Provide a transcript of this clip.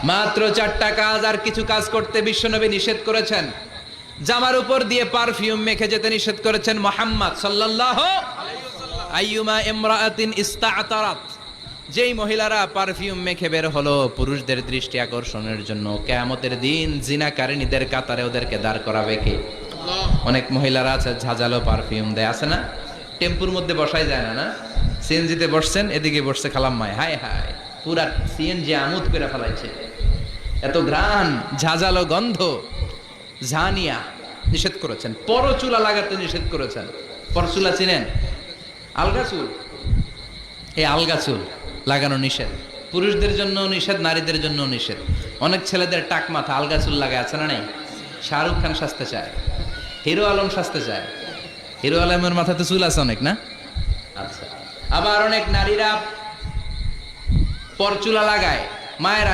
মাত্র 4টা কাজ আর কিছু কাজ করতে বিশ্বনবী নিষেধ করেছেন। জামার উপর দিয়ে পারফিউম মেখে যেতে নিষেধ করেছেন মুহাম্মদ সাল্লাল্লাহু আইয়ুমা ইমরাআতিন ইস্তাআতারাত, যেই মহিলারা পারফিউম মেখে বের হলো পুরুষদের দৃষ্টি আকর্ষণের জন্য, কিয়ামতের দিন জিনাকারিনীদের কাতারে ওদেরকে দাঁড় করাবে কে? অনেক মহিলারা আছে ঝাঁঝালো পারফিউম দেয়, আছে না? টেম্পুর মধ্যে বসাই যায় না, না সিএনজিতে বসছেন, এদিকে বসছে খালাম্মায়, হায় হায় পুরা সিএনজি আমোদ করে ফেলাইছে, এত ঘ্রাণ, ঝাঁঝালো গন্ধ। ঝানিয়া নিষেধ করেছেন। পরচুলা লাগাতে নিষেধ করেছেন। পরচুলা চিনেন? আলগা চুল, এই আলগা চুল লাগানো নিষেধ। পুরুষদের জন্য নিষেধ, নারীদের জন্য নিষেধ। অনেক ছেলেদের টাক মাথা আলগা চুল লাগায়, আছে না নাই? শাহরুখ খান সাজতে চায়, হিরো আলম সাজতে চায়। হিরো আলমের মাথাতে চুল আছে অনেক, না? আচ্ছা, আবার অনেক নারীরা পরচুলা লাগায়। মায়েরা